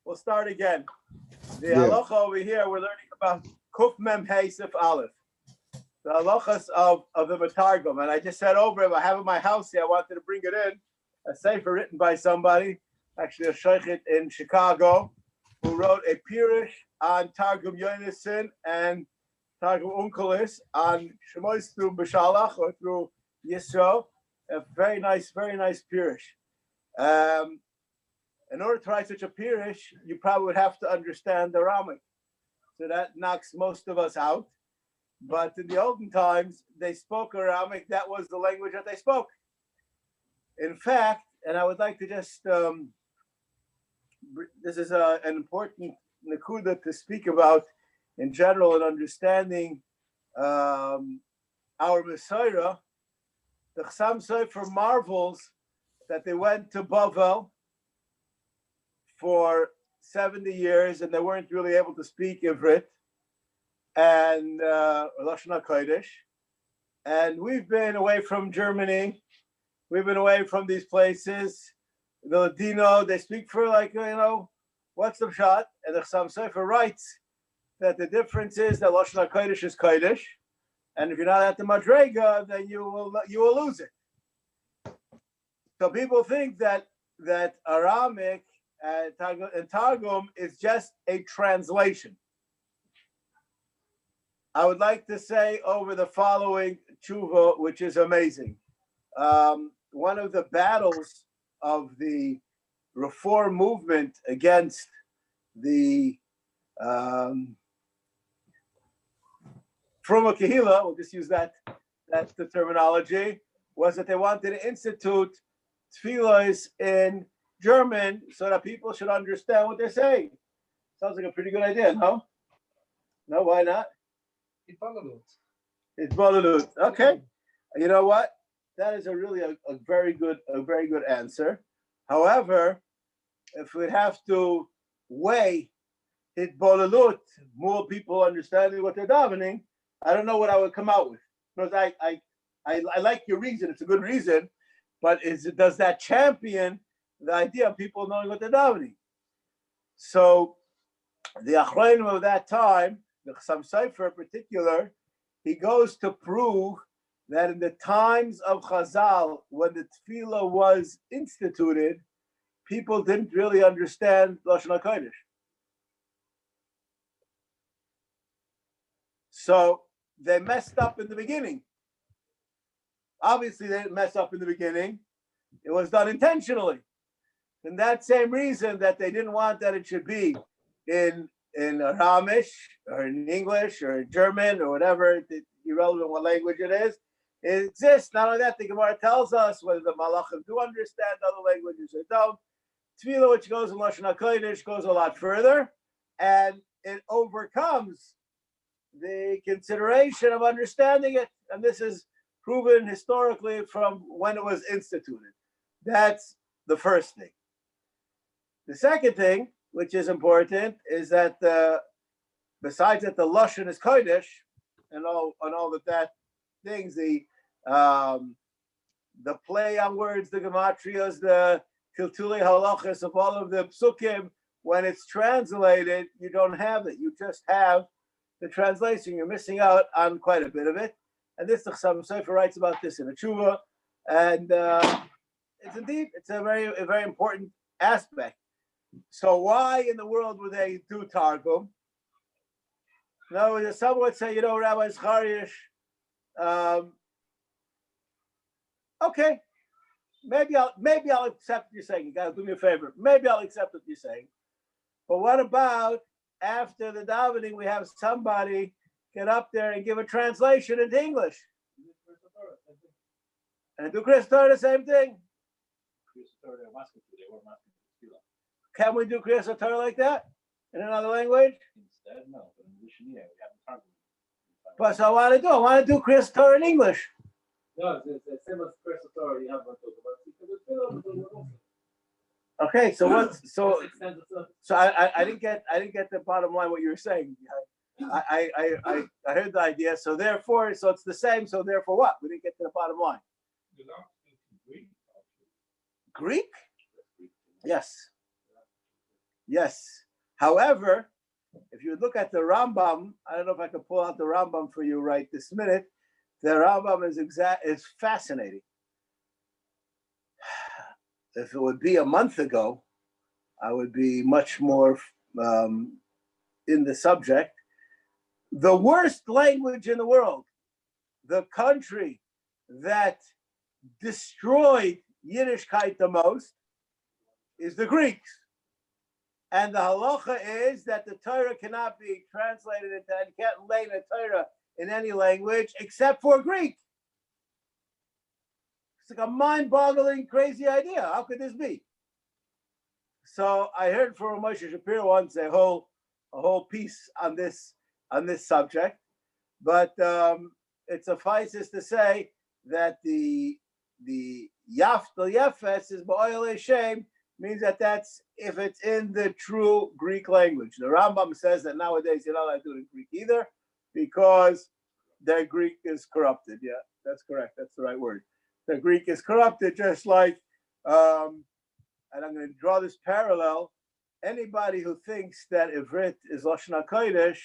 We'll start again. The halacha over here, we're learning about Kuf Mem Hey Sif Aleph. The halachas of the Matargum. And I just said over it, I have it in my house here. I wanted to bring it in. A sefer written by somebody, actually a shaykhit in Chicago, who wrote a pirush on Targum Yonason and Targum Unkelis on Shemois through B'Shalach or through Yisro. A very nice pirush. In order to write such a pirush, you probably would have to understand the Aramaic. So that knocks most of us out. But in the olden times, they spoke Aramaic. That was the language that they spoke. In fact, and I would like to just, this is an important nakuda to speak about in general in understanding our Messiah. The Chassam Sofer marvels that they went to Bavel for 70 years and they weren't really able to speak Ivrit and Lashon HaKodesh. And we've been away from Germany. We've been away from these places. The Ladino, they speak for what's the shot? And the Chassam Sofer writes that the difference is that Lashon HaKodesh is Kodesh. And if you're not at the Madrega, then you will lose it. So people think that Aramic and Targum is just a translation. I would like to say over the following tshuva, which is amazing. One of the battles of the reform movement against the Fruma Kehila, we'll just use that's the terminology, was that they wanted to institute tefillos in German so that people should understand what they're saying. Sounds like a pretty good idea, no? No, why not? It's Balalut. Okay. You know what? That is a very good answer. However, if we have to weigh it Balalut, more people understanding what they're davening, I don't know what I would come out with. Because I like your reason, it's a good reason, but does that champion the idea of people knowing what they're davening? So the Achronim of that time, the Chassam Sofer in particular, he goes to prove that in the times of Chazal, when the tefillah was instituted, people didn't really understand Lashon HaKodesh. So they messed up in the beginning. Obviously, they didn't mess up in the beginning. It was done intentionally. And that same reason that they didn't want that it should be in Aramish or in English or in German or whatever, irrelevant what language it is, it exists. Not only that, the Gemara tells us whether the Malachim do understand other languages or don't. Tefillah, which goes in Lashon HaKodesh, goes a lot further, and it overcomes the consideration of understanding it. And this is proven historically from when it was instituted. That's the first thing. The second thing, which is important, is that besides that the Lashon is Kodesh and all that things, the play on words, the gematrias, the tiltuli halachas of all of the psukim, when it's translated, you don't have it. You just have the translation. You're missing out on quite a bit of it. And this, the Chassam Sofer writes about this in a tshuva, and it's a very important aspect. So why in the world would they do Targum? Now, some would say, Rabbi Zacharias, okay, maybe I'll accept what you're saying. You gotta do me a favor. Maybe I'll accept what you're saying. But what about after the davening, we have somebody get up there and give a translation into English? And do Kriyas Torah the same thing? Can we do Kriyas Torah like that in another language? Instead, no. But in addition, yeah, we haven't talked. But so I want to do Kriyas Torah in English. No, it's the same as Kriyas Torah. You have to talk about. Okay, so what's so I didn't get the bottom line what you were saying. I heard the idea. So therefore, so it's the same. So therefore, what? We didn't get to the bottom line. Greek? Yes. Yes. However, if you look at the Rambam, I don't know if I can pull out the Rambam for you right this minute. The Rambam is fascinating. If it would be a month ago, I would be much more in the subject. The worst language in the world, the country that destroyed Yiddishkeit the most, is the Greeks. And the halacha is that the Torah cannot be translated into, and you can't lay the Torah in any language except for Greek. It's like a mind-boggling, crazy idea. How could this be? So I heard from Moshe Shapiro once a whole piece on this subject, but it suffices to say that the Yaftal Yefes is Ba'oil Shem, means that's if it's in the true Greek language. The Rambam says that nowadays you're not allowed to do it in Greek either because their Greek is corrupted. Yeah, that's correct. That's the right word. The Greek is corrupted, just like, and I'm going to draw this parallel. Anybody who thinks that Ivrit is Lashon HaKodesh,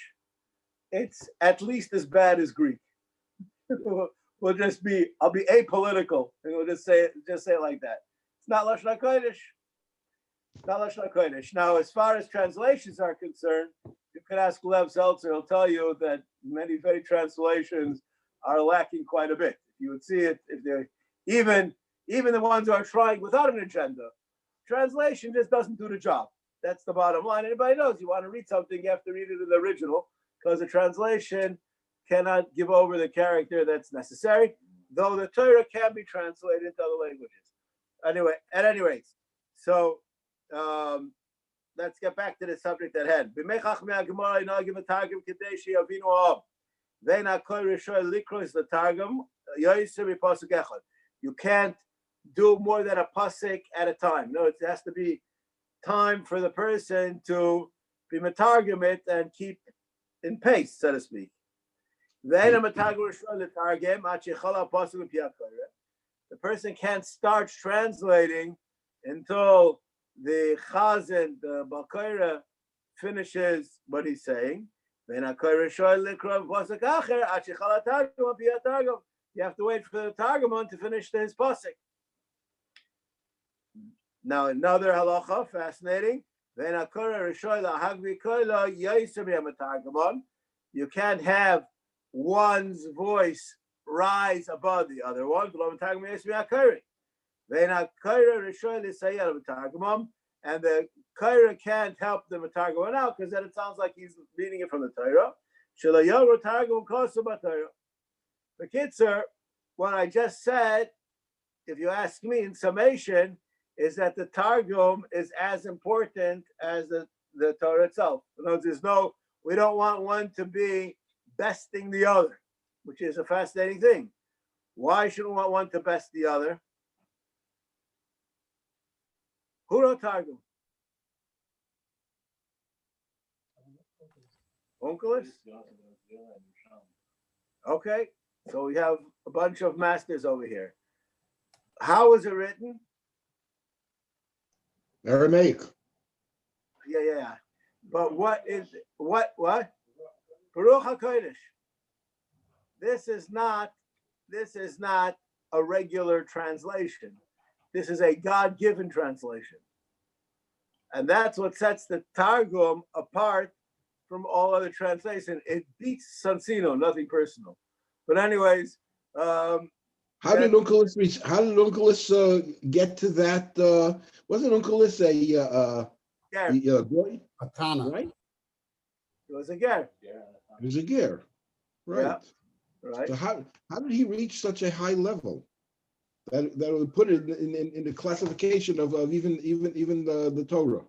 it's at least as bad as Greek. I'll be apolitical, and we'll just say it like that. It's not Lashon HaKodesh. Not Lashon HaKodesh. Now, as far as translations are concerned, you can ask Lev Zeltzer. He'll tell you that many translations are lacking quite a bit. You would see it if they're even the ones who are trying without an agenda. Translation just doesn't do the job. That's the bottom line. Anybody knows you want to read something, you have to read it in the original because the translation cannot give over the character that's necessary. Though the Torah can be translated into other languages. Anyway, at any rate, so. Let's get back to the subject at hand. You can't do more than a pasuk at a time. No, it has to be time for the person to be metargum it and keep in pace, so to speak. The person can't start translating until the Chazan, the Balkaira, finishes what he's saying. You have to wait for the Targumon to finish his pasuk. Now another halacha, fascinating. You can't have one's voice rise above the other one. And the Kaira can't help the Matargum out because then it sounds like he's reading it from the Torah. The Kitzer, what I just said, if you ask me in summation, is that the Targum is as important as the Torah itself. In other words, we don't want one to be besting the other, which is a fascinating thing. Why shouldn't we want one to best the other? Who wrote Targum? Onkelos? Okay, so we have a bunch of masters over here. How was it written? Aramaic. Yeah. But what? Baruch HaKodesh. This is not a regular translation. This is a God-given translation. And that's what sets the Targum apart from all other translations. It beats Sansino, nothing personal. But anyways, how did Onkelos reach? How did Onkelos get to that? Wasn't Onkelos a boy? A Tana. Right? It was a ger. He was a ger. Right. Yeah. Right. So how did he reach such a high level that would put it in the classification of even the Torah?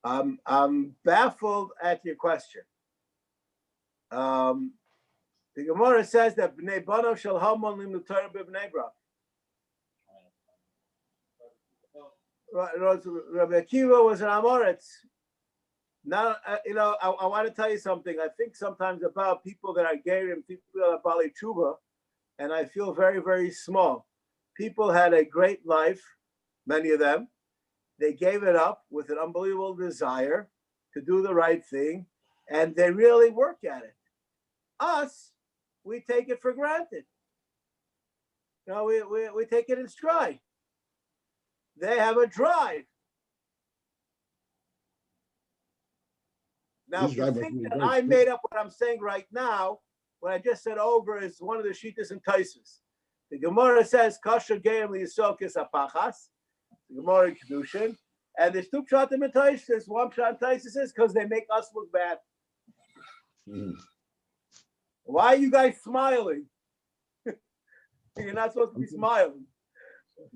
I'm baffled at your question. The Gemara says that Bnei Banav shel Haman limdu Torah b'Bnei Brak. Rabbi Akiva was an Amoritz. Now, I want to tell you something. I think sometimes about people that are Gerim, people that are Bali Tshuva, and I feel very, very small. People had a great life, many of them, They gave it up with an unbelievable desire to do the right thing, and they really work at it. Us, we take it for granted. We take it in stride. They have a drive. Now, if you think that I made up what I'm saying right now, what I just said over is one of the Shittas and Taisus. The Gemara says, Kasher Geim Liyisokis Apachas, the Gemara in Kedushin, and there's two pshatim and Taisus. One pshat and Taisus is because they make us look bad. Why are you guys smiling? You're not supposed to be smiling.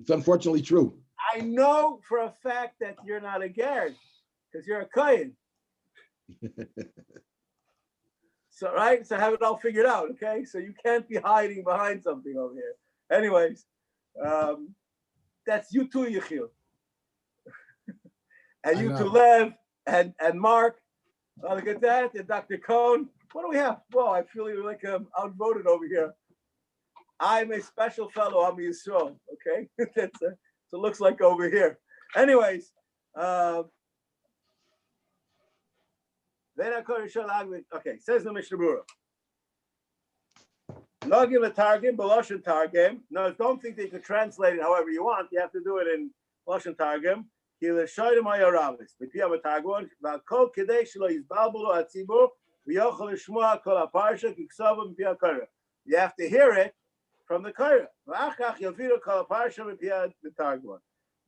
It's unfortunately true. I know for a fact that you're not a Gerd, because you're a Kohen. So, right? So have it all figured out, okay? So you can't be hiding behind something over here. Anyways, that's you too, Yechiel. And you too, Lev, and Mark. Look at that, and Dr. Cohn. What do we have? Whoa, I feel like I'm outvoted over here. I'm a special fellow, I'm Yisrael, okay? That's so it looks like over here. Anyways, okay, says the Mishnah Berurah. Logim a targim, beloshen targim. No, don't think that you can translate it however you want. You have to do it in beloshen targim. You have to hear it from the Korah.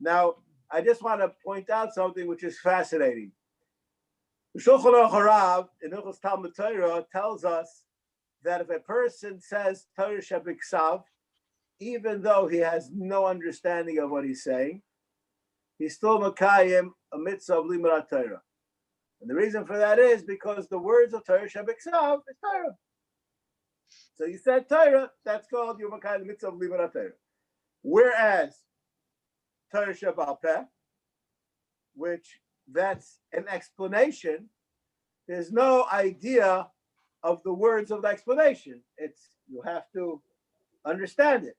Now, I just want to point out something which is fascinating. The Shulchan Aruch Harav in Hilchos Talmud Torah tells us that if a person says Torah Shebiksav, even though he has no understanding of what he's saying, he's still Makayim a mitzvah of Limud Torah. And the reason for that is because the words of Torah Shebiksav is Torah. So you said Torah, that's called your Makayim mitzvah of Limud Torah. Whereas Torah Shebal Peh, which that's an explanation, there's no idea of the words of the explanation. It's you have to understand it.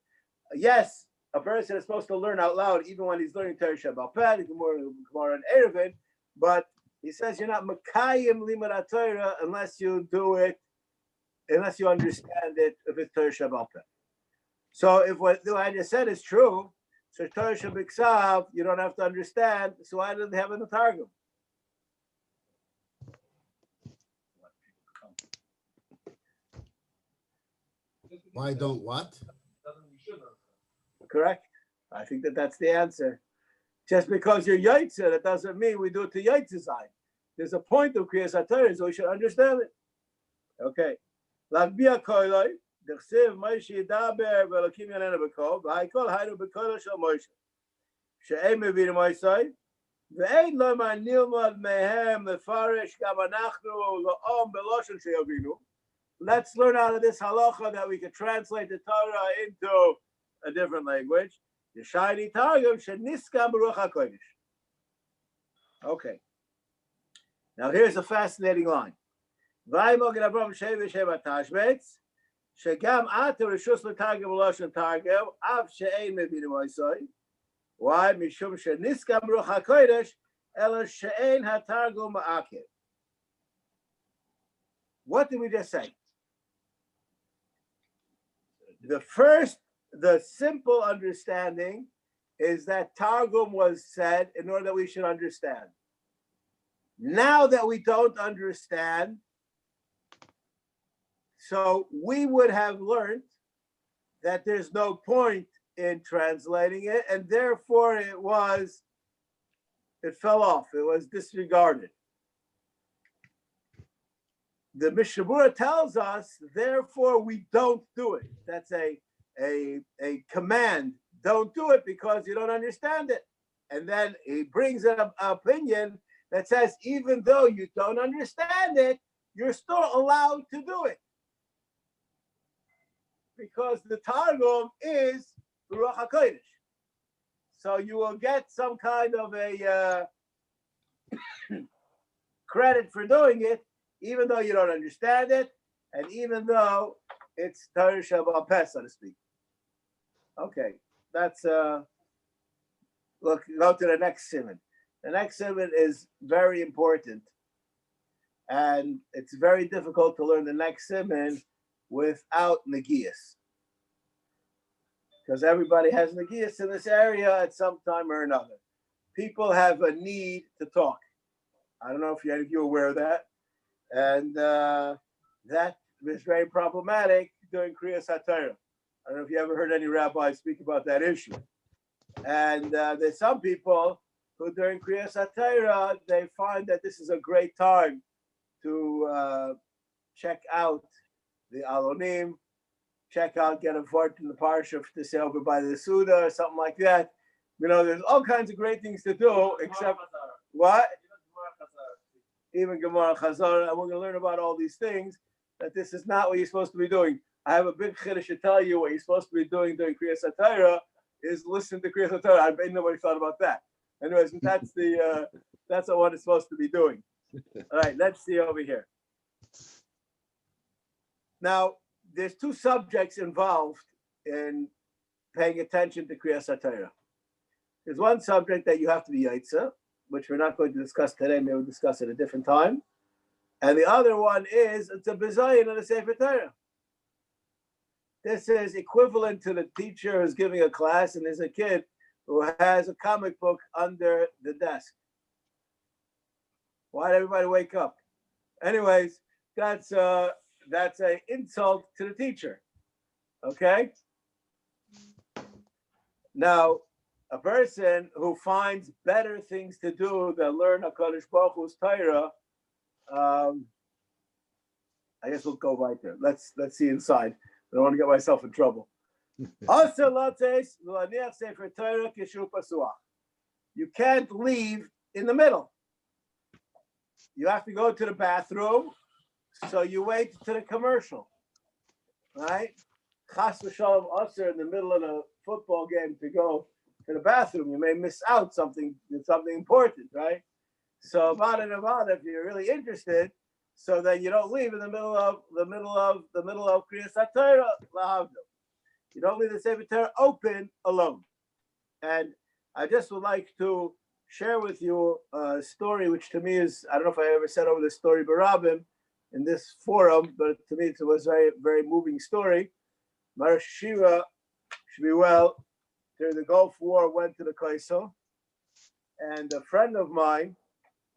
Yes, a person is supposed to learn out loud even when he's learning Torah Shebal Peh, Gemara and Eruvin, but he says you're not Makayim Limud Torah unless you do it, unless you understand it, if it's Torah Shebal Peh. So if what I just said is true, so Torah Shebiksav, you don't have to understand. So why do they have in the Targum? Why don't what? Correct. I think that's the answer. Just because you're Yaitzer, that doesn't mean we do it to Yaitzer's eye. There's a point of Kriyas HaTorah, so we should understand it. Okay. Lagbia koiloi. דכסיב מוישה ידבר ואלוקים יננו בקול, והכל היינו בקולו של מוישה. שאין מבינים מוישה, ואין לומר נלמד מהם לפרש גם אנחנו לעום בלושן שיבינו. Let's learn out of this halacha that we can translate the Torah into a different language. Yeshayni Targum sheniskam b'ruach hakodesh. Okay. Now here's a fascinating line. Vayimog Abraham Sheva Sheva Tashbetz. שגם עתה רשוס לתרגם ולושן תרגם, אף שאין מבינים מויסוי. Why? משום שנסכם ברוך הקודש, אלא שאין התרגום מעכב. What did we just say? The simple understanding is that Targum was said in order that we should understand. Now that we don't understand, so we would have learned that there's no point in translating it, and therefore it fell off. It was disregarded. The Mishnah Berurah tells us, therefore we don't do it. That's a command. Don't do it because you don't understand it. And then he brings an opinion that says, even though you don't understand it, you're still allowed to do it. Because the Targum is Ruach HaKodesh. So you will get some kind of a credit for doing it, even though you don't understand it, and even though it's Torah Shebal Peh, so to speak. Okay, that's look, go to the next simon. The next simon is very important. And it's very difficult to learn the next simon without nagias. Because everybody has nagias in this area at some time or another. People have a need to talk. I don't know if any of you are aware of that. And that is very problematic during Kriyas HaTorah. I don't know if you ever heard any rabbis speak about that issue. And there's some people who during Kriyas HaTorah, they find that this is a great time to check out the Alonim, check out, get a vort in the parsha to say over by the Suda or something like that. You know, there's all kinds of great things to do, except what? Even Gemara Chazar, and we're going to learn about all these things, that this is not what you're supposed to be doing. I have a big chiddush to tell you what you're supposed to be doing during Kriyas HaTorah is listen to Kriyas HaTorah. I bet nobody thought about that. Anyways, that's what it's supposed to be doing. All right, let's see over here. Now, there's two subjects involved in paying attention to Kriyas HaTorah. There's one subject that you have to be Yaitza, which we're not going to discuss today. Maybe we'll discuss it at a different time. And the other one is it's a Bezayin and a Sefer Torah. This is equivalent to the teacher who's giving a class and there's a kid who has a comic book under the desk. Why did everybody wake up? Anyways, that's a insult to the teacher. Okay? Now, a person who finds better things to do than learn HaKadosh Baruch Hu's Torah, I guess we'll go right there. Let's see inside. I don't want to get myself in trouble. You can't leave in the middle. You have to go to the bathroom, so you wait to the commercial, right? Chas v'shalom aser in the middle of a football game to go to the bathroom. You may miss out something important, right? So about if you're really interested, so that you don't leave in the middle of Kriyas HaTorah lahavdil. You don't leave the Sefer Torah open alone. And I just would like to share with you a story, which to me is, I don't know if I ever said over this story barabim in this forum, but to me it was a very, very moving story. Marash Shiva, should be well, during the Gulf War, went to the Kaisel, and a friend of mine,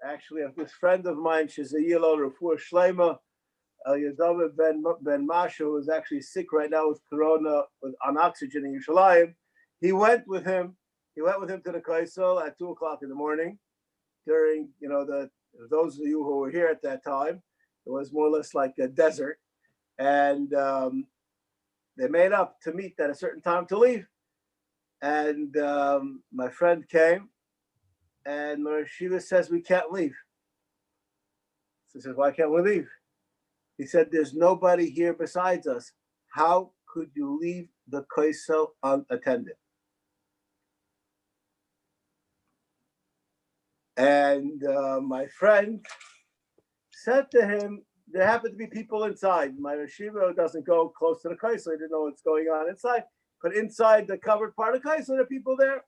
actually, this friend of mine, she's a Yilo Refuah Shleima, Yadav Ben Masha, who is actually sick right now with corona, on oxygen in Yerushalayim. He went with him to the Kaisel at 2:00 in the morning. During, those of you who were here at that time, it was more or less like a desert, and they made up to meet at a certain time to leave. And my friend came, and Shiva says, we can't leave. She says, why can't we leave? He said, there's nobody here besides us. How could you leave the Kaisel unattended? And my friend said to him, there happen to be people inside. My yeshiva doesn't go close to the Kaisel. He didn't know what's going on inside. But inside the covered part of Kaisel, there are people there.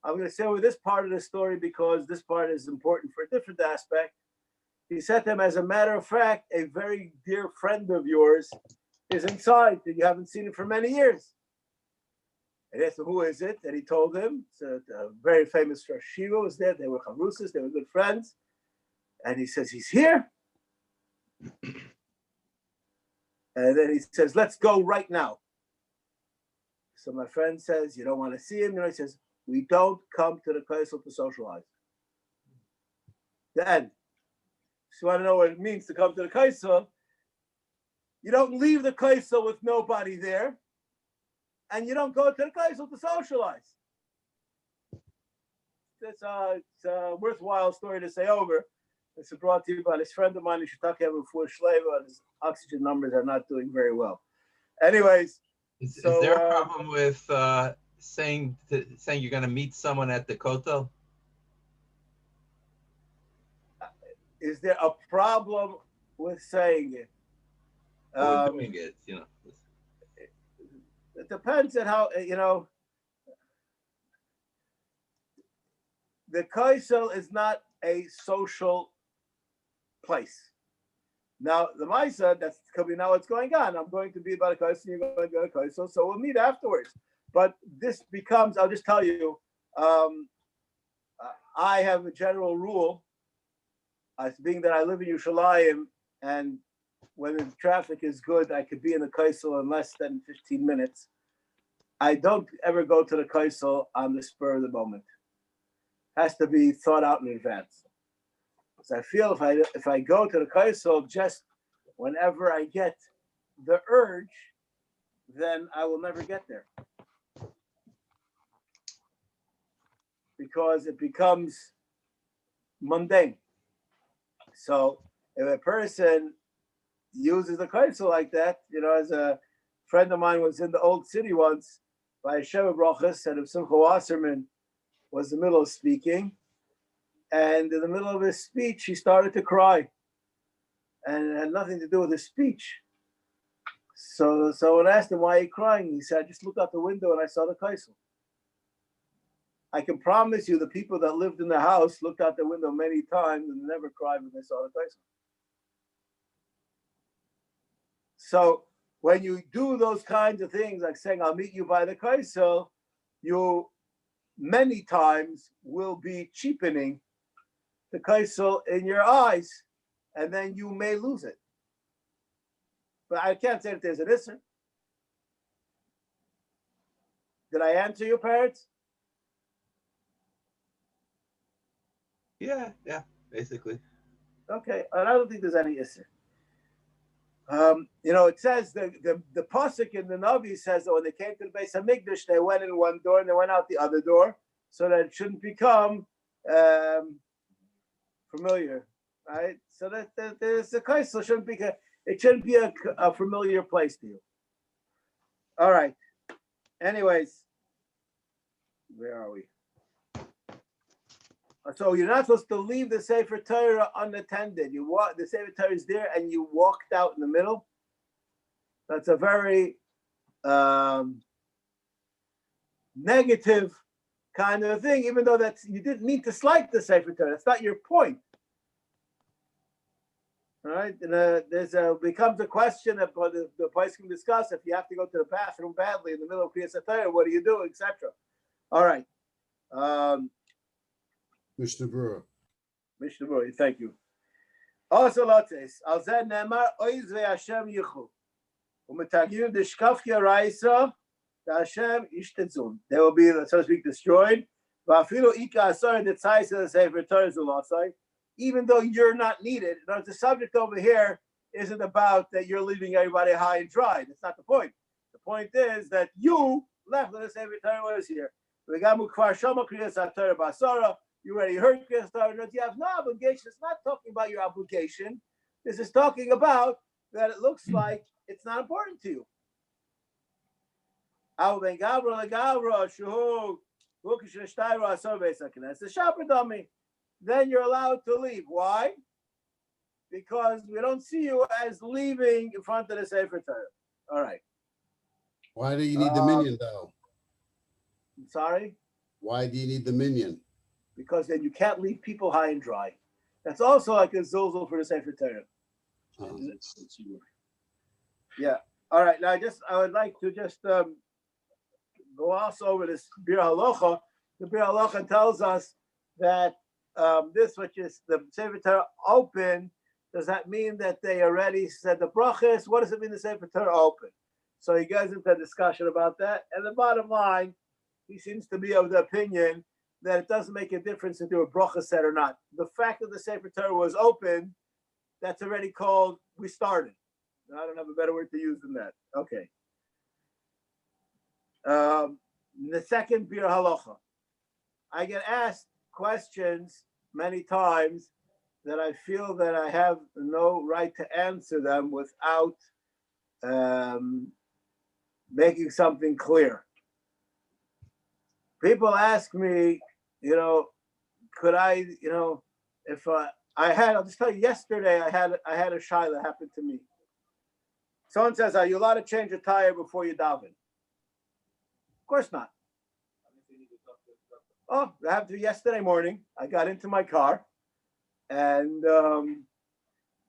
I'm going to say with this part of the story because this part is important for a different aspect. He said to him, as a matter of fact, a very dear friend of yours is inside that you haven't seen him for many years. And he asked him, who is it? And he told him, it's a very famous Rosh Shiva was there. They were Chavrusas, they were good friends. And he says, he's here. And then he says, let's go right now. So my friend says, you don't want to see him? He says, we don't come to the Kaisel to socialize. The end. So you want to know what it means to come to the Kaisel? You don't leave the Kaisel with nobody there, and you don't go to the Kaisel to socialize. It's a worthwhile story to say over. It's brought to you by this friend of mine, Shitake Refuah Shleima, and his oxygen numbers are not doing very well. Anyways. Is there a problem with saying you're going to meet someone at the Kotel? Is there a problem with saying it? Or doing it, It depends on how, the kaisel is not a social place. Now, the Maisa, that could be now what's going on. I'm going to be about a kaisel, you're going to go to kaisel, so we'll meet afterwards. But this becomes, I'll just tell you, I have a general rule, as being that I live in Yerushalayim, and when the traffic is good, I could be in the kaisel in less than 15 minutes. I don't ever go to the kaisel on the spur of the moment. It has to be thought out in advance. So I feel if I go to the kaisel just whenever I get the urge, then I will never get there. Because it becomes mundane. So if a person uses the kaisel like that, as a friend of mine was in the old city once by Sheva Brachas, and if Simcha Wasserman was in the middle of speaking, and in the middle of his speech, he started to cry. And it had nothing to do with his speech. So when I asked him why he crying, he said, I just looked out the window and I saw the kaisel. I can promise you the people that lived in the house looked out the window many times and never cried when they saw the kaisel. So when you do those kinds of things, like saying, I'll meet you by the kaisel, you many times will be cheapening the kaisel in your eyes, and then you may lose it. But I can't say that there's an issur. Did I answer your parents? Yeah, basically. Okay, and I don't think there's any issur. It says the pasuk in the Navi says that when they came to the Beis Hamikdash, they went in one door and they went out the other door, so that it shouldn't become familiar, right? So that there's the kaisel shouldn't be a familiar place to you. All right. Anyways, where are we? So you're not supposed to leave the Sefer Torah unattended. The Sefer Torah is there, and you walked out in the middle. That's a very negative kind of thing. Even though you didn't mean to slight the Sefer Torah. That's not your point. All right, and becomes a question that the place can discuss if you have to go to the bathroom badly in the middle of Kriyas HaTorah. What do you do, etc. All right. Mr. Brewer. Mr. Brewer, thank you. Also, Lottes, al zeh nemar oiz ve'Hashem yichu, u'metagim deshkafki araisa, Hashem ishtetzun. They will be, so to speak, destroyed. Va'afilu ika asar detzais the Sefer Torah zulasai. Even though you're not needed. Now, the subject over here isn't about that you're leaving everybody high and dry. That's not the point. The point is that you left when the Sefer Torah was here. You already heard Kriyas Torah. You have no obligation. It's not talking about your obligation. This is talking about that it looks like it's not important to you. Then you're allowed to leave. Why? Because we don't see you as leaving in front of the Sefer Torah. All right. Why do you need the minion, though? I'm sorry? Why do you need the minion? Because then you can't leave people high and dry. That's also like a zilzal for the Sefer Torah. Yeah. All right. Now, I would like to just go also over this Bir Halacha. The Bir Halacha tells us that this, which is the Sefer Torah open, does that mean that they already said the brachas? What does it mean the Sefer Torah open? So he goes into a discussion about that. And the bottom line, he seems to be of the opinion that it doesn't make a difference if there were brachas said or not. The fact that the Sefer Torah was open, that's already called, we started. I don't have a better word to use than that. Okay. The second Bir Halacha. I get asked questions many times that I feel that I have no right to answer them without making something clear. People ask me, could I, if I'll just tell you, yesterday I had a shaila happen to me. Someone says, are you allowed to change a tire before you daven? Of course not. Oh, that happened to me yesterday morning. I got into my car, and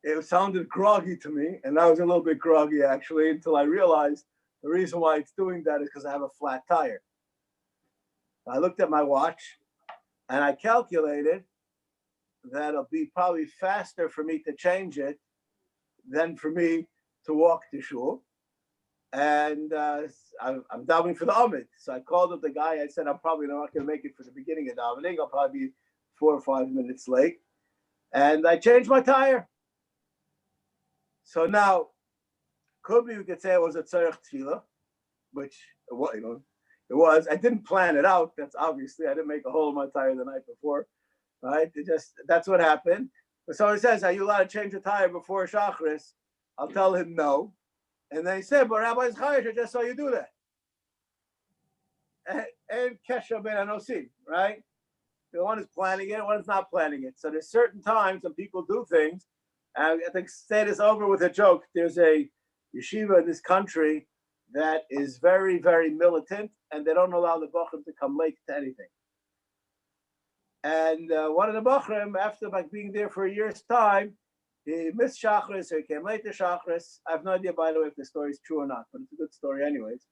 it sounded groggy to me, and I was a little bit groggy actually until I realized the reason why it's doing that is because I have a flat tire. I looked at my watch, and I calculated that it'll be probably faster for me to change it than for me to walk to shul. And I'm davening for the Amid. So I called up the guy. I said, I'm probably not going to make it for the beginning of davening. I'll probably be 4 or 5 minutes late. And I changed my tire. So now, could be we could say it was a tzarech tefillah, which it was. I didn't plan it out. That's obviously, I didn't make a hole in my tire the night before. Right? That's what happened. But somebody says, are you allowed to change a tire before Shachris? I'll tell him no. And then he said, but Rabbi Chayesh, I just saw you do that. And Kesha ben Anosim, right? The one is planning it, one is not planning it. So there's certain times when people do things. And I think say this over with a joke. There's a yeshiva in this country that is very, very militant, and they don't allow the bochum to come late to anything. And one of the bochum, after like being there for a year's time, he missed Shachris, or he came late to Shachris. I have no idea, by the way, if the story is true or not, but it's a good story anyways.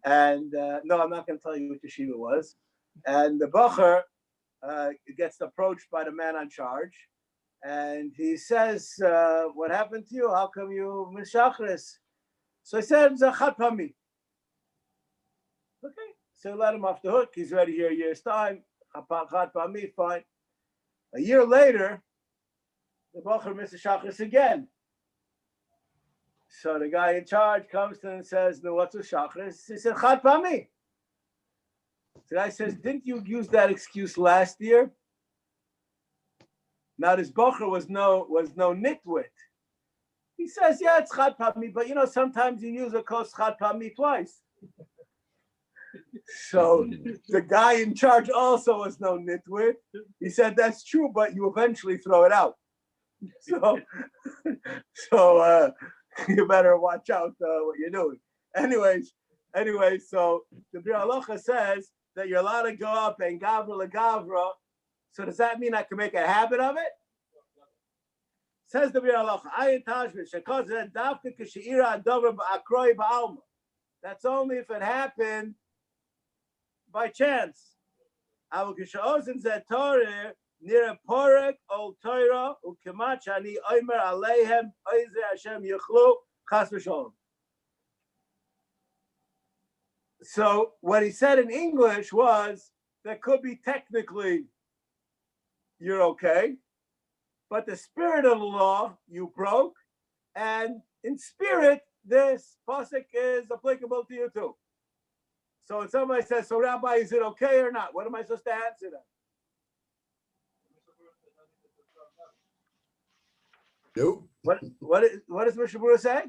And no, I'm not going to tell you which yeshiva it was. And the bocher gets approached by the man on charge. And he says, what happened to you? How come you missed Shachris? So he said, Zachat Pami. Okay, so let him off the hook. He's ready here a year's time. Chat Pami, fine. A year later, the bocher misses Shachris again. So the guy in charge comes to him and says, no, what's with Shachris? He said, Chat Pami. The guy says, didn't you use that excuse last year? Now this bocher was no nitwit. He says, yeah, it's Chat Pami, but sometimes you use a kos Chat Pami twice. So the guy in charge also was no nitwit. He said, that's true, but you eventually throw it out. So you better watch out what you're doing. Anyway, so the Bir Halacha says that you're allowed to go up and gavra legavra. So does that mean I can make a habit of it? Says the Bir Halacha, ayin tashmish shekos davka k'sheira adover ba'akroi ba'alma. That's only if it happened by chance. Avu k'she'osin zeh Torah near porek ol Torah u'kemat shani omer aleihem oize Hashem yichlu chas v'sholom. So what he said in English was that could be technically you're okay, but the spirit of the law you broke, and in spirit this pasuk is applicable to you too. So if somebody says, so Rabbi, is it okay or not? What am I supposed to answer them? Nope. What does Mishnah Berurah say?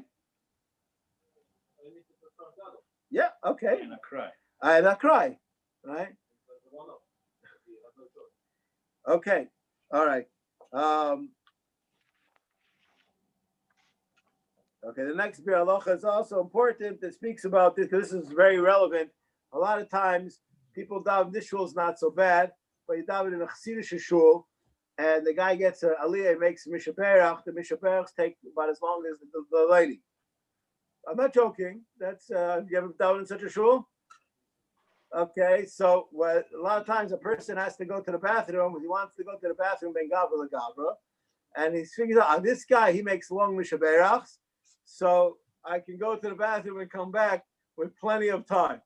Yeah, okay. And I cry. I not cry, right? Okay, all right. Okay, the next Bir Halacha is also important. It speaks about this because this is very relevant. A lot of times people daven this shul is not so bad, but you daven in a Chassidish shul, and the guy gets a aliyah, makes mishaperach. The mishaperachs take about as long as the lady. I'm not joking. That's you ever daven in such a shul? Okay, so a lot of times a person has to go to the bathroom. He wants to go to the bathroom, ben gavra legavra, and he figures out, this guy, he makes long mishaberachs, so I can go to the bathroom and come back with plenty of time.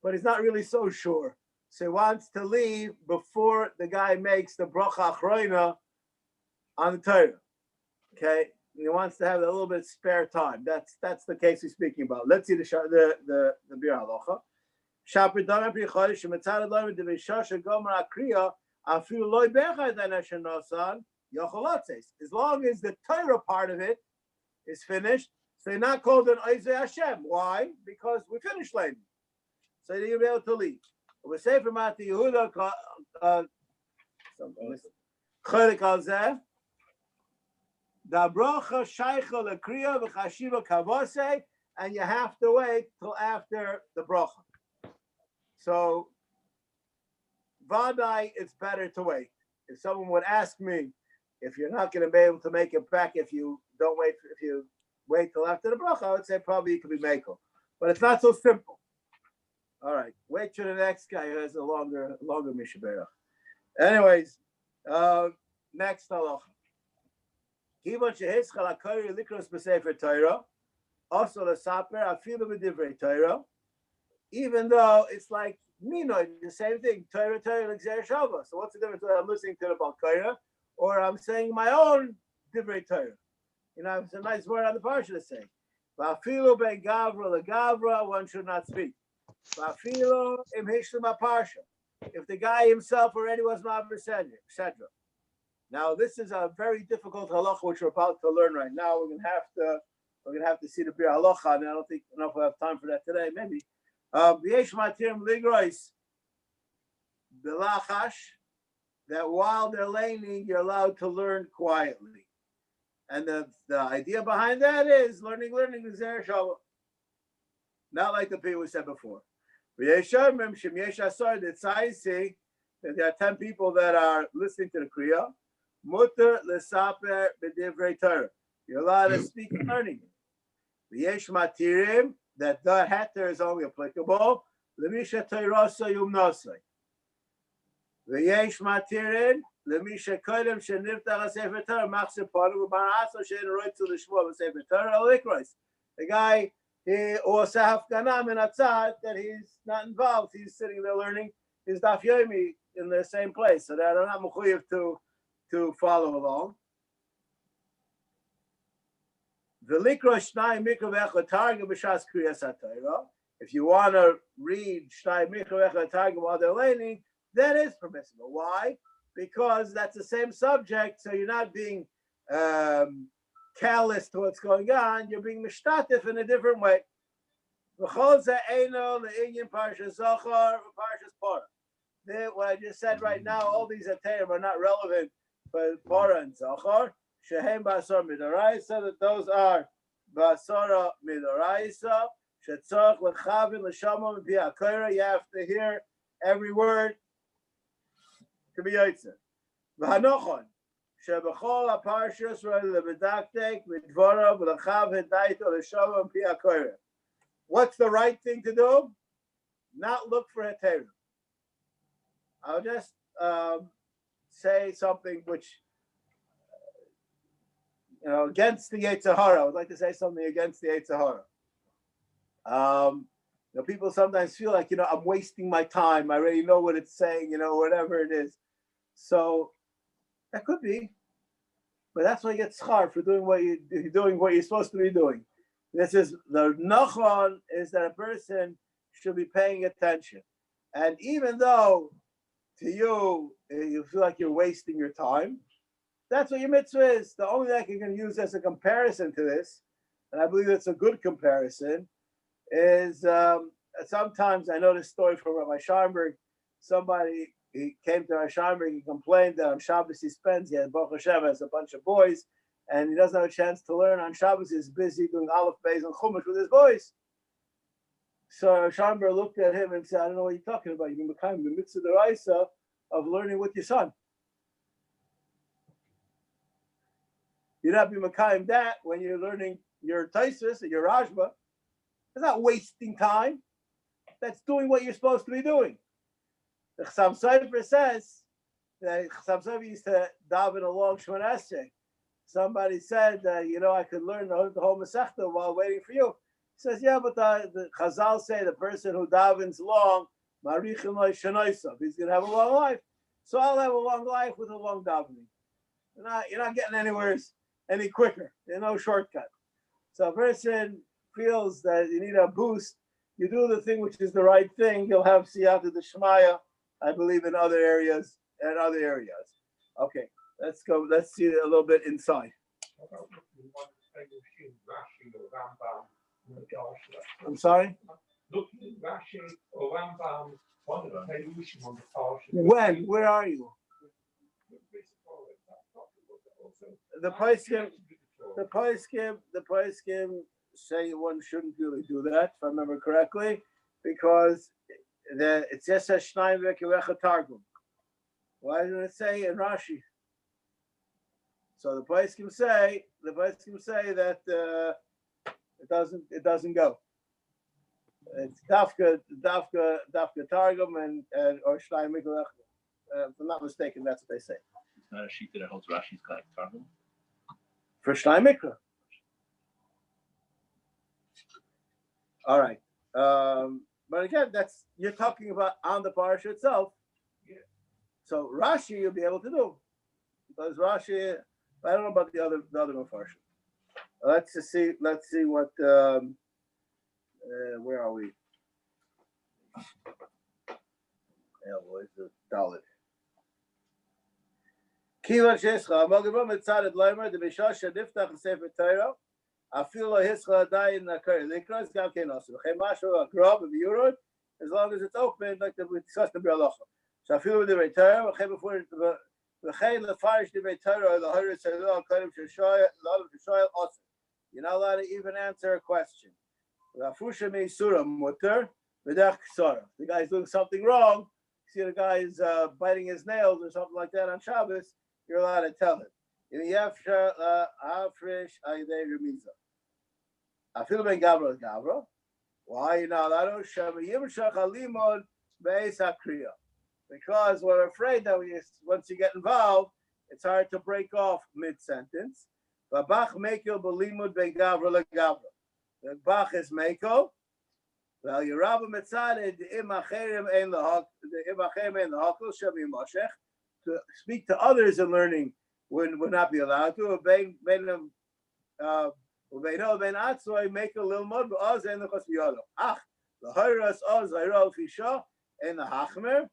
But he's not really so sure. So he wants to leave before the guy makes the bracha achroina on the Torah. Okay, and he wants to have a little bit of spare time. That's the case he's speaking about. Let's see the Bir Halacha. As long as the Torah part of it is finished, so they're not called an Oizei Hashem. Why? Because we finished later. So you'll be able to leave. We say from Mati Yehuda, Da bracha shaycha lekriya v'chashiva kavose, and you have to wait till after the bracha. So Vadai, it's better to wait. If someone would ask me if you're not going to be able to make it back if you wait till after the bracha, I would say probably you could be meko. But it's not so simple. All right, wait for the next guy who has a longer mishaberach. Anyways, next halacha. Kivon shehischal hakori likros b'sefer Torah, also lesaper afilu b'divrei Torah, even though it's like mino, the same thing. Torah l'gzer shava. So what's the difference when I'm listening to the Balkaira or I'm saying my own divrei Torah? You know, it's a nice word on the parsha to say. Va'afilu ben gavra legavra, one should not speak. Va'afilu im hishlam parsha. If the guy himself already was ma'aber etc. Now this is a very difficult halacha which we're about to learn right now. We're gonna have to see the bir halacha, and I don't think enough we'll have time for that today. Maybe. V'yesh matirim ligrois b'lachash, that while they're laning, you're allowed to learn quietly. And the idea behind that is learning is there. Not like the people we said before. That there are 10 people that are listening to the Kriya. Mutter lesaper b'divrei Torah. You're allowed to speak learning. V'yesh matirim, that the heter is only applicable. Lemisha Torasa yumnosai. V'yesh matirin. The guy, he also hafganam and atzad that he's not involved. He's sitting there learning his daf yomi in the same place, so that I'm not mechuyev to follow along. If you want to read Shnai Mikra Targa while they're laning, that is permissible. Why? Because that's the same subject, so you're not being callous to what's going on. You're being mishtatif in a different way. What I just said right now, all these atayim are not relevant for Parah and Zachar. Shehem basar midoraisa, that those are basara midoraisa. Shetzach lechavin l'shamam v'pi hakora. You have to hear every word to be yotzer. V'hanochon shebechol aparshas lebedaktek midvara v'lechav hedaito l'shamam v'pi hakora. What's the right thing to do? Not look for a terror. I'll just say something which, against the Yetzer Hara. I would like to say something against the Yetzer Hara. People sometimes feel like, I'm wasting my time. I already know what it's saying, whatever it is. So that could be, but that's why you get schar for doing what you're supposed to be doing. This is the nachon, is that a person should be paying attention, and even though to you feel like you're wasting your time, that's what your mitzvah is. The only thing you can use as a comparison to this, and I believe it's a good comparison, is sometimes I know this story from Rabbi Scheinberg. He came to Rabbi Scheinberg, he complained that on Shabbos he had Baruch Hashem has a bunch of boys, and he doesn't have a chance to learn on Shabbos. He's busy doing Aleph, Beis, and Chumash with his boys. So Scheinberg looked at him and said, I don't know what you're talking about. You've become the mitzvah d'oraisa of learning with your son. You're not being Mekayim that when you're learning your Taisus or your Rajba. It's not wasting time. That's doing what you're supposed to be doing. The Chassam Sofer says that Chassam Sofer used to daven along Shemona Esrei. Somebody said, I could learn the whole Masechta while waiting for you. He says, yeah, but the Chazal say the person who davens long, Marichim lo shenoisav, he's going to have a long life. So I'll have a long life with a long davening. You're not getting anywhere any quicker. There's no shortcut. So a person feels that you need a boost, you do the thing which is the right thing, you'll have siyata d'shmaya, I believe, in other areas and other areas. Okay, let's go. Let's see a little bit inside. I'm sorry? When? Where are you? The poskim say one shouldn't really do that, if I remember correctly, because it just says Shnai v'kivecha targum. Why didn't it say in Rashi? So the Beis can say that it doesn't go. It's Dafka Targum and or Shnai Mikra. If I'm not mistaken, that's what they say. It's not a sheet that holds Rashi's like Targum. For Shnai Mikra. All right. But again, you're talking about on the parsha itself. Yeah. So Rashi you'll be able to do. Because Rashi, I don't know about the other Mefarshim. Let's see what where are we? Yeah, boys, the Dalit. Kiva Shescha, Mogabum Mitzad Leimer, the Bishash Diftach Sefer Torah. I feel like Hischa Dayin Nakari Likras, Gavkenos, Chemashu, Grob, and Yurod, as long as it's open, like we discussed in Bialacha. So I feel with the Torah, before the Chayin Lefarish the Torah, the Hundred Salah, Kadim Shashaya, a lot of Shashaya, awesome. You're not allowed to even answer a question. The guy's doing something wrong. You see the guy's biting his nails or something like that on Shabbos, you're allowed to tell him. Why you not allowed to? Because we're afraid that once you get involved, it's hard to break off mid-sentence. The Bach is Meiko. Well, Yerabba Mitzadid, the Imacherim ein lahakol shall be Moshech. To speak to others in learning would not be allowed to. Ben Atzoy make a little mud, but Oz and the Chosviyado. Ach, the Hiras Oz, Hiro Fisha, and the Hachmer,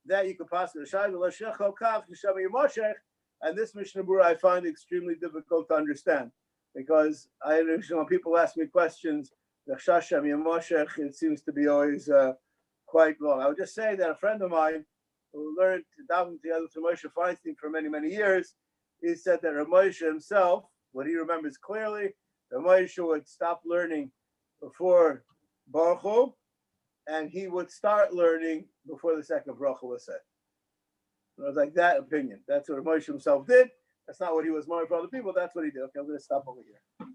that you could pass the Shai, the Lashech Kach, the Shami Moshech, and this Mishnah Berurah I find extremely difficult to understand. Because when people ask me questions, the Shasham Yamoshech, it seems to be always quite long. I would just say that a friend of mine who learned to daven together to Moshe Feinstein for many, many years, he said that Moshe himself, what he remembers clearly, Moshe would stop learning before Baruch Hu, and he would start learning before the second Baruch Hu was said. And I was like, that opinion. That's what Moshe himself did. That's not what he was more for other people. That's what he did. Okay, I'm going to stop over here.